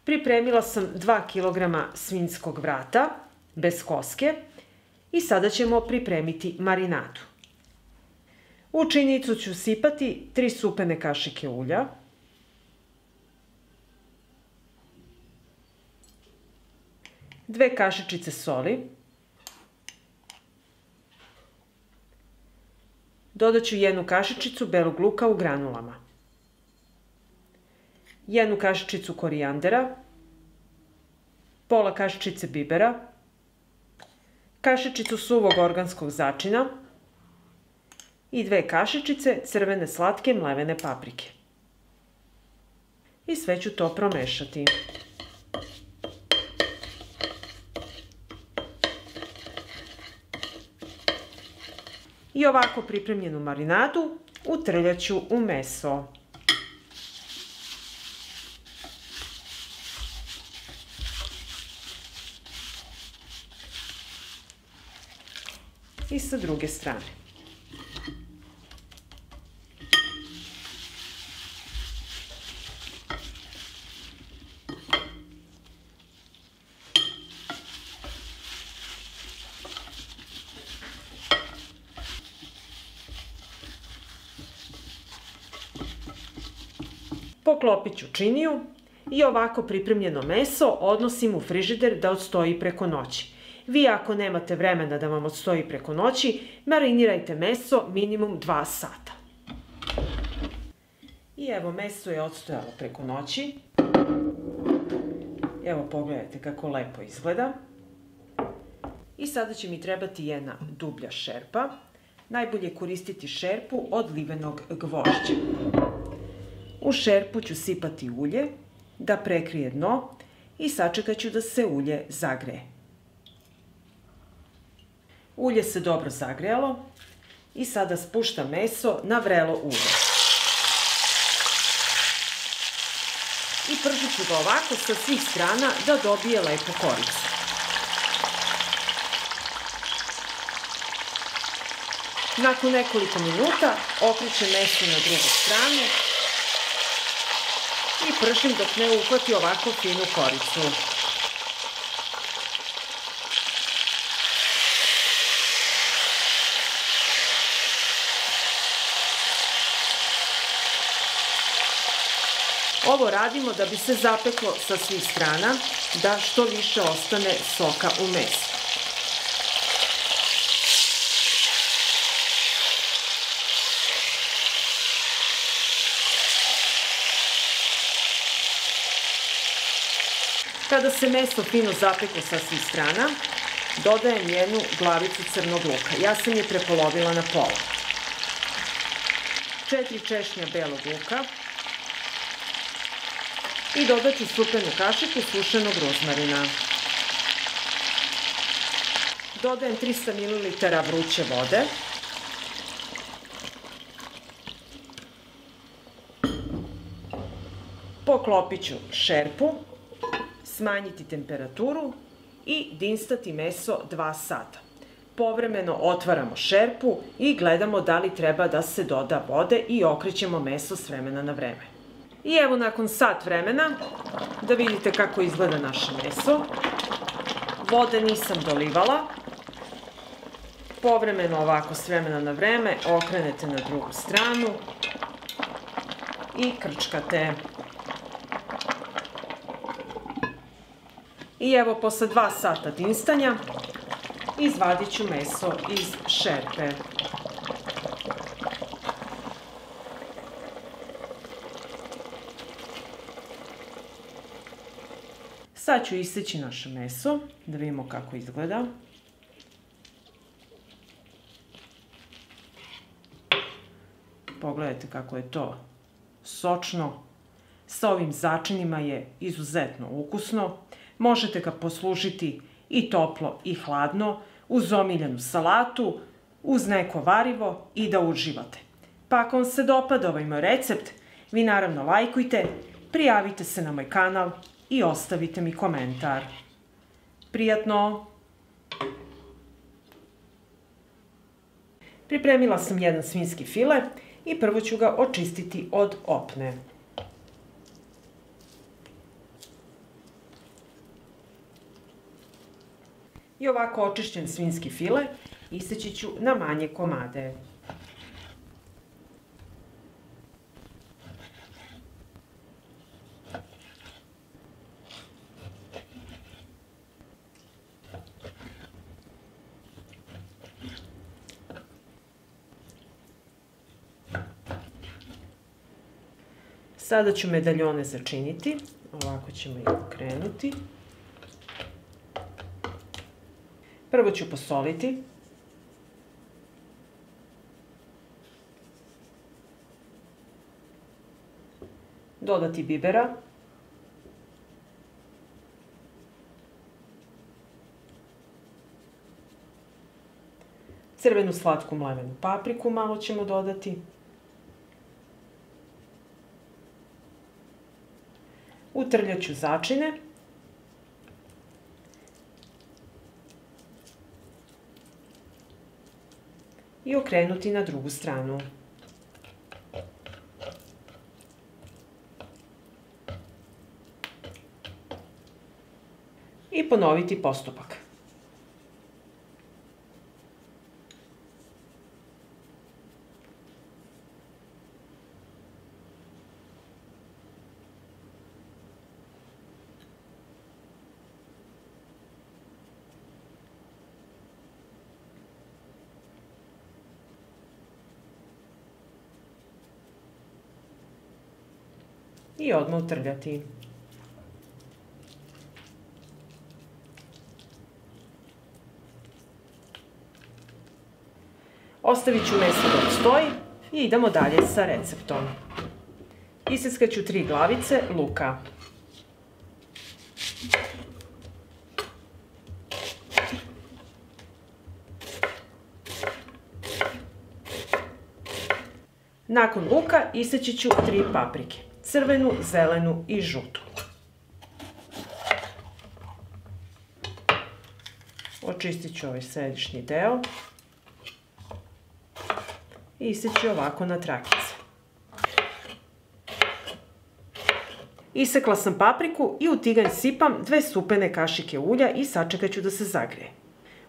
Pripremila sam 2 kg svinjskog vrata, bez koske, i sada ćemo pripremiti marinadu. U činjenicu ću sipati 3 supene kašike ulja, 2 kašičice soli, dodat ću 1 kašičicu belog luka u granulama, 1 kašičicu korijandera, pola kašičice bibera, kašičicu suvog organskog začina i 2 kašičice crvene slatke mlevene paprike. I sve ću to promešati. I ovako pripremljenu marinadu utrljat ću u meso. I sa druge strane. Poklopit ću činiju i ovako pripremljeno meso odnosim u frižider da odstoji preko noći. Vi ako nemate vremena da vam odstoji preko noći, marinirajte meso minimum 2 sata. I evo, meso je odstojalo preko noći. Evo, pogledajte kako lepo izgleda. I sada će mi trebati jedna dublja šerpa. Najbolje je koristiti šerpu od livenog gvožđa. U šerpu ću sipati ulje da prekrije dno i sačekat ću da se ulje zagreje. Ulje se dobro zagrejalo i sada spuštam meso na vrelo ulje. I pržit ću ga ovako sa svih strana da dobije lepu koricu. Nakon nekoliko minuta okrećem meso na drugu stranu i pržim dok ne uhvati ovako finu koricu. Ovo radimo da bi se zapeklo sa svih strana, da što više ostane soka u mesu. Kada se meso fino zapeklo sa svih strana, dodajem 1 glavicu crnog luka. Ja sam je prepolovila na pola. 4 češnja belog luka i dodat ću supenu kašiku sušenog rozmarina. Dodajem 300 ml vruće vode. Poklopit ću šerpu, smanjiti temperaturu i dinstati meso 2 sata. Povremeno otvaramo šerpu i gledamo da li treba da se doda vode i okrećemo meso s vremena na vreme. I evo, nakon sat vremena, da vidite kako izgleda naše meso. Vode nisam dolivala. Povremeno ovako s vremena na vreme okrenete na drugu stranu i krčkate. I evo, posle 2 sata dinstanja, izvadit ću meso iz šerpe. Sad ću iseći naše meso, da vidimo kako izgleda. Pogledajte kako je to sočno. Sa ovim začinima je izuzetno ukusno. Možete ga poslužiti i toplo i hladno, uz omiljenu salatu, uz neko varivo i da uživate. Pa ako vam se dopada ovaj moj recept, vi naravno lajkujte, prijavite se na moj kanal i ostavite mi komentar. Prijatno! Pripremila sam jedan svinjski file i prvo ću ga očistiti od opne. I ovako očišćen svinjski file iseći ću na manje komade. Sada ću medaljone začiniti. Ovako ćemo ih okrenuti. Prvo ću posoliti. Dodati bibera. Crvenu slatku mlevenu papriku malo ćemo dodati. Utrljat ću začine. I okrenuti na drugu stranu. I ponoviti postupak. I odmah utrljati. Ostavit ću meso dok stoji i idemo dalje sa receptom. Iseckat ću 3 glavice luka. Nakon luka iseći ću 3 paprike. Crvenu, zelenu i žutu. Očistit ću ovaj središnji deo. I iseći ovako na trakice. Isekla sam papriku i u tiganj sipam 2 supene kašike ulja i sačekat ću da se zagrije.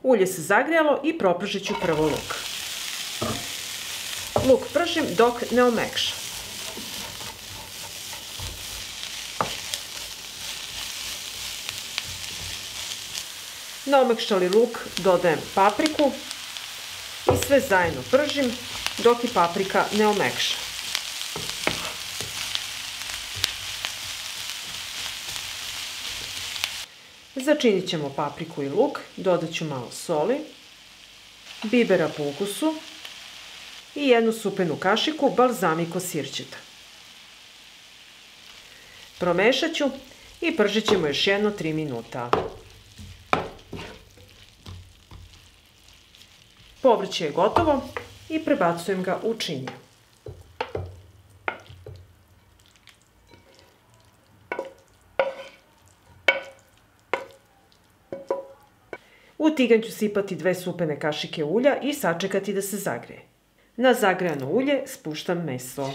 Ulje se zagrijalo i propržit ću prvo luk. Luk pržim dok ne omekša. Na omekšali luk dodajem papriku i sve zajedno pržim dok i paprika ne omekša. Začinit ćemo papriku i luk, dodat ću malo soli, bibera po ukusu i 1 supenu kašiku balzamiko sirćeta. Promešat ću i pržit ćemo još jedno 3 minuta. Povrće je gotovo i prebacujem ga u činiju. U tiganj ću sipati 2 supene kašike ulja i sačekati da se zagrije. Na zagrejano ulje spuštam meso.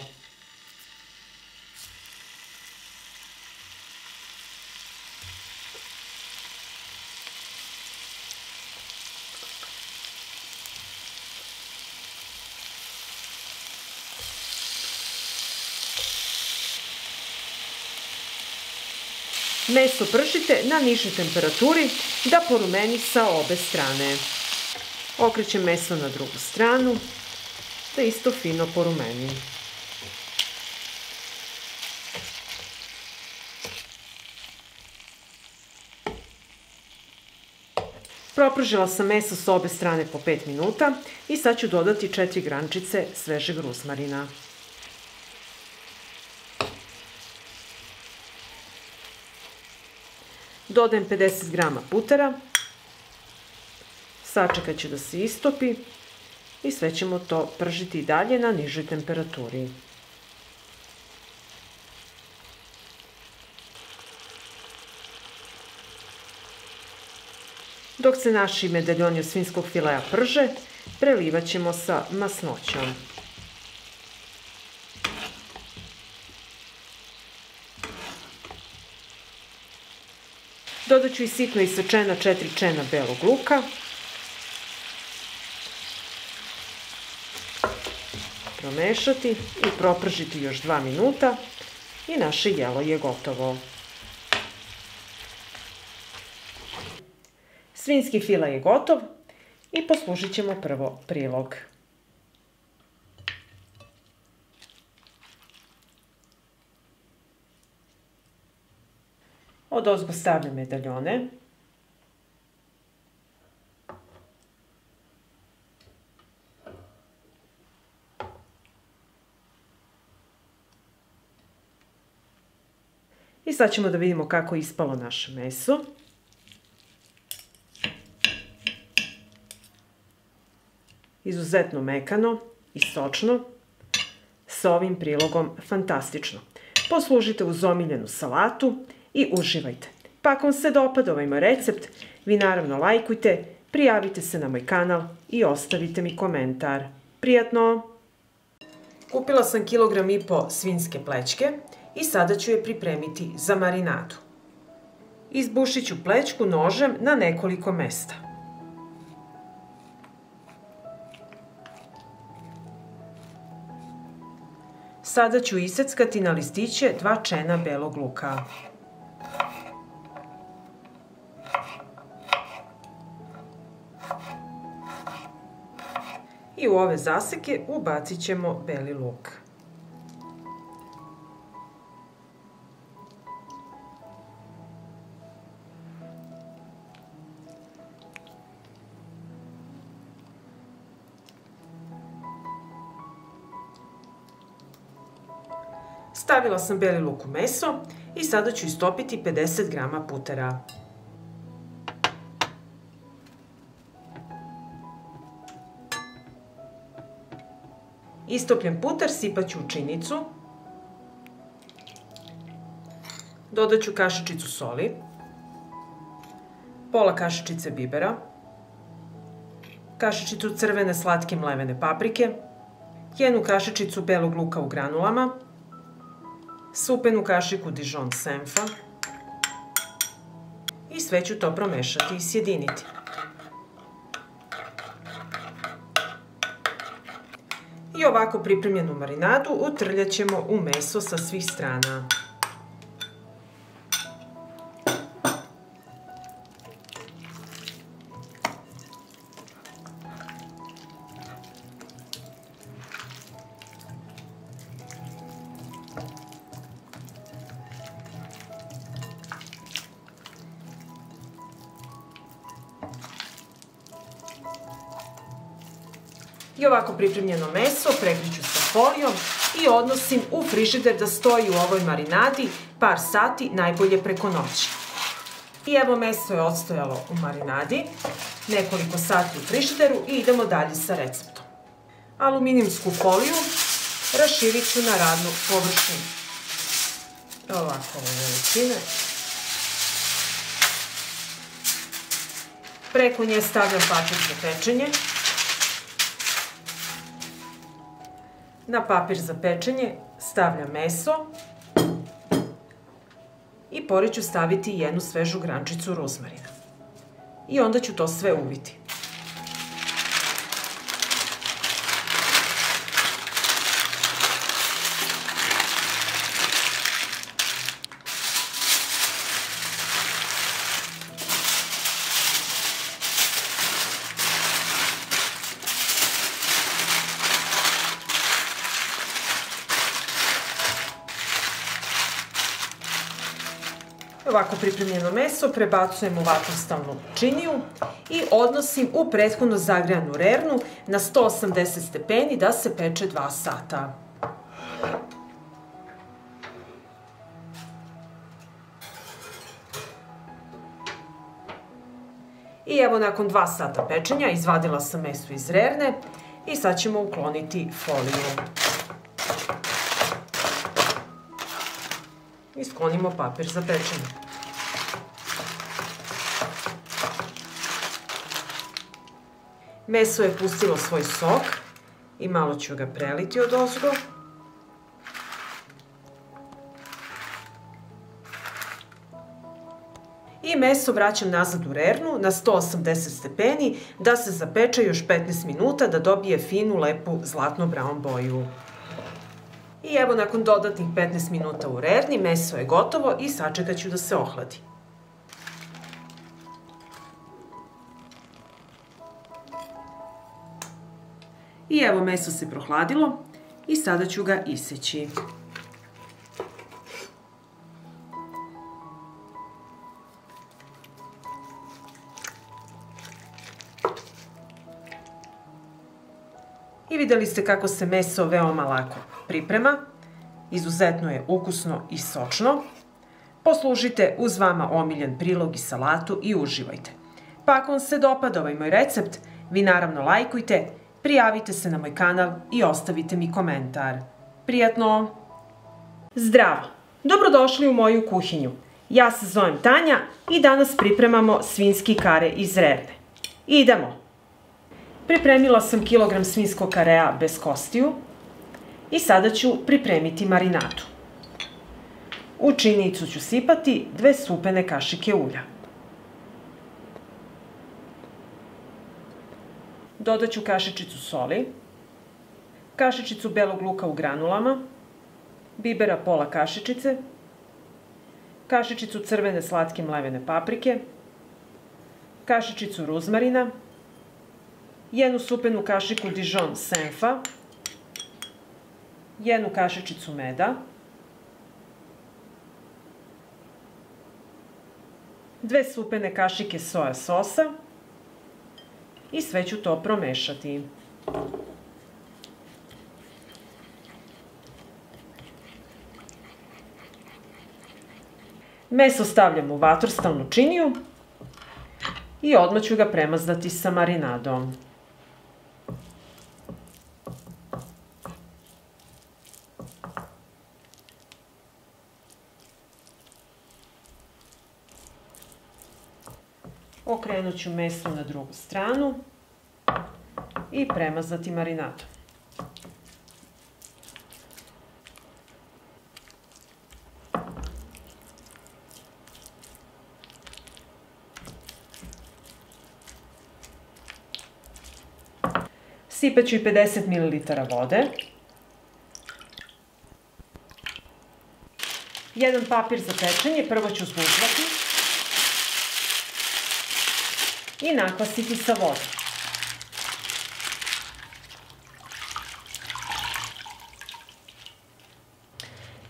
Meso pržite na nižoj temperaturi da porumeni sa obe strane. Okrećem meso na drugu stranu da isto fino porumeni. Propržila sam meso s obe strane po 5 minuta i sad ću dodati 4 grančice svežeg ruzmarina. Dodajem 50 grama putera, sačekat ću da se istopi i sve ćemo to pržiti i dalje na nižoj temperaturi. Dok se naši medaljoni od svinjskog filea prže, prelivat ćemo sa masnoćom. Dodat ću i sitno isečena 4 čena belog luka. Promešati i propržiti još 2 minuta i naše jelo je gotovo. Svinjski file je gotov i poslužit ćemo prvo prilog. Odozgo stavljam medaljone. I sad ćemo da vidimo kako je ispalo naše meso. Izuzetno mekano i sočno. Sa ovim prilogom fantastično. Poslužite uz omiljenu salatu i uživajte. Pa ako vam se dopada ovaj moj recept, vi naravno lajkujte, prijavite se na moj kanal i ostavite mi komentar. Prijatno! Kupila sam 1,5 kg svinjske plećke i sada ću je pripremiti za marinadu. Izbušit ću plećku nožem na nekoliko mesta. Sada ću iseckati na listiće 2 čena belog luka. I u ove zaseke ubacit ćemo beli luk. Stavila sam beli luk u meso i sada ću istopiti 50 g putera. Istopljen puter sipat ću u činicu. Dodat ću kašičicu soli, pola kašičice bibera, kašičicu crvene slatke mlevene paprike, 1 kašičicu belog luka u granulama, supenu kašiku Dijon senfa i sve ću to promešati i sjediniti. I ovako pripremljenu marinadu utrljat ćemo u meso sa svih strana. I ovako pripremljeno meso prekriću sa folijom i odnosim u frižider da stoji u ovoj marinadi par sati, najbolje preko noći. I evo meso je odstojalo u marinadi, nekoliko sati u frižideru i idemo dalje sa receptom. Aluminijumsku foliju raširit ću na radnu površinu. Ovako ove veličine. Preko nje stavljam papir za pečenje. Na papir za pečenje stavljam meso i pored ću staviti 1 svežu grančicu ruzmarina. I onda ću to sve uviti. Ovako pripremljeno meso prebacujem u vatrostalnu činiju i odnosim u prethodno zagrejanu rernu na 180 stepeni da se peče 2 sata. I evo nakon 2 sata pečenja izvadila sam meso iz rerne i sad ćemo ukloniti foliju. I sklonimo papir za pečenje. Meso je pustilo svoj sok i malo ću ga preliti odozgo. I meso vraćam nazad u rernu na 180 stepeni da se zapeče još 15 minuta da dobije finu, lepu, zlatno-braun boju. I evo, nakon dodatnih 15 minuta u rerni, meso je gotovo i sačekat ću da se ohladi. I evo, meso se prohladilo i sada ću ga iseći. I videli ste kako se meso veoma lako priprema. Izuzetno je ukusno i sočno. Poslužite uz vama omiljen prilog i salatu i uživajte. Pa ako vam se dopada ovaj moj recept, vi naravno lajkujte, prijavite se na moj kanal i ostavite mi komentar. Prijatno! Zdravo! Dobrodošli u moju kuhinju. Ja se zovem Tanja i danas pripremamo svinjski kare iz rerne. Idemo! Pripremila sam kilogram svinjskog karea bez kostiju i sada ću pripremiti marinadu. U činicu ću sipati 2 supene kašike ulja. Dodat ću kašičicu soli, kašičicu belog luka u granulama, bibera pola kašičice, kašičicu crvene slatke mlevene paprike, kašičicu ruzmarina, 1 supenu kašiku Dijon senfa, 1 kašičicu meda, 2 supene kašike soja sosa i sve ću to promešati. Meso stavljam u vatrostalnu činiju i odmah ću ga premazdati sa marinadom. Okrenut ću meso na drugu stranu i premazati marinadom. Sipat ću i 50 ml vode, 1 papir za pečenje, prvo ću zgužvati i nakvasiti sa vodom.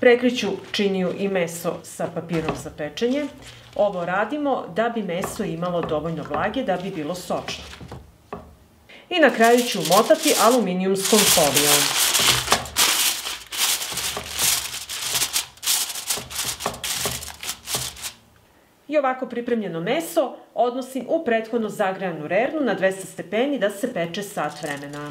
Prekriću činiju i meso sa papirom za pečenje. Ovo radimo da bi meso imalo dovoljno vlage da bi bilo sočno. I na kraju ću umotati aluminijumskom folijom. I ovako pripremljeno meso odnosim u prethodno zagrejanu rernu na 200 stepeni da se peče sat vremena.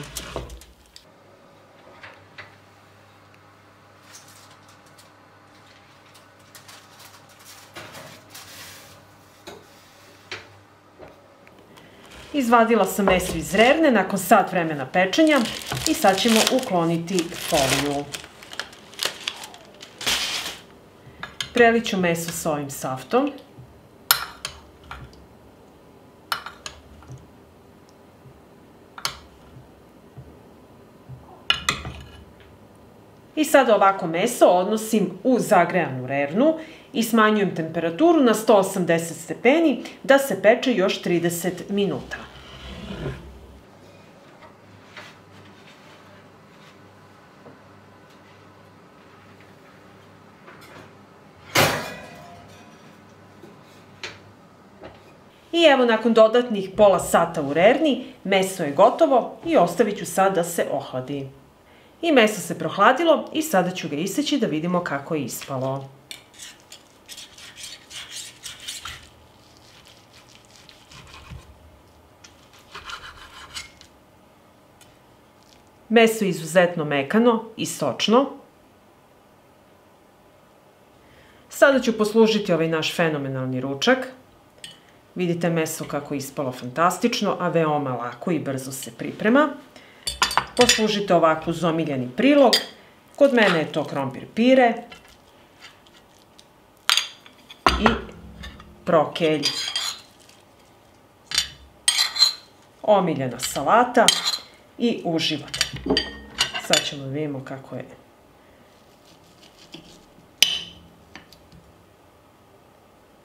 Izvadila sam meso iz rerne nakon sat vremena pečenja i sad ćemo ukloniti foliju. Prelit ću meso s ovim saftom. I sada ovako meso odnosim u zagrejanu rernu i smanjujem temperaturu na 180 stepeni da se peče još 30 minuta. I evo, nakon dodatnih pola sata u rerni, meso je gotovo i ostavit ću sad da se ohladi. I meso se prohladilo i sada ću ga iseći da vidimo kako je ispalo. Meso je izuzetno mekano i sočno. Sada ću poslužiti ovaj naš fenomenalni ručak. Vidite meso kako je ispalo fantastično, a veoma lako i brzo se priprema. Poslužite ovako uz omiljeni prilog. Kod mene je to krompir pire. I prokelj. Omiljena salata i uživate. Sad ćemo da vidimo kako je.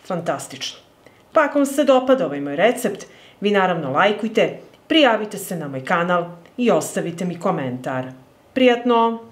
Fantastično. Pa ako vam se dopada ovaj moj recept, vi naravno lajkujte, prijavite se na moj kanal i ostavite mi komentar. Prijatno!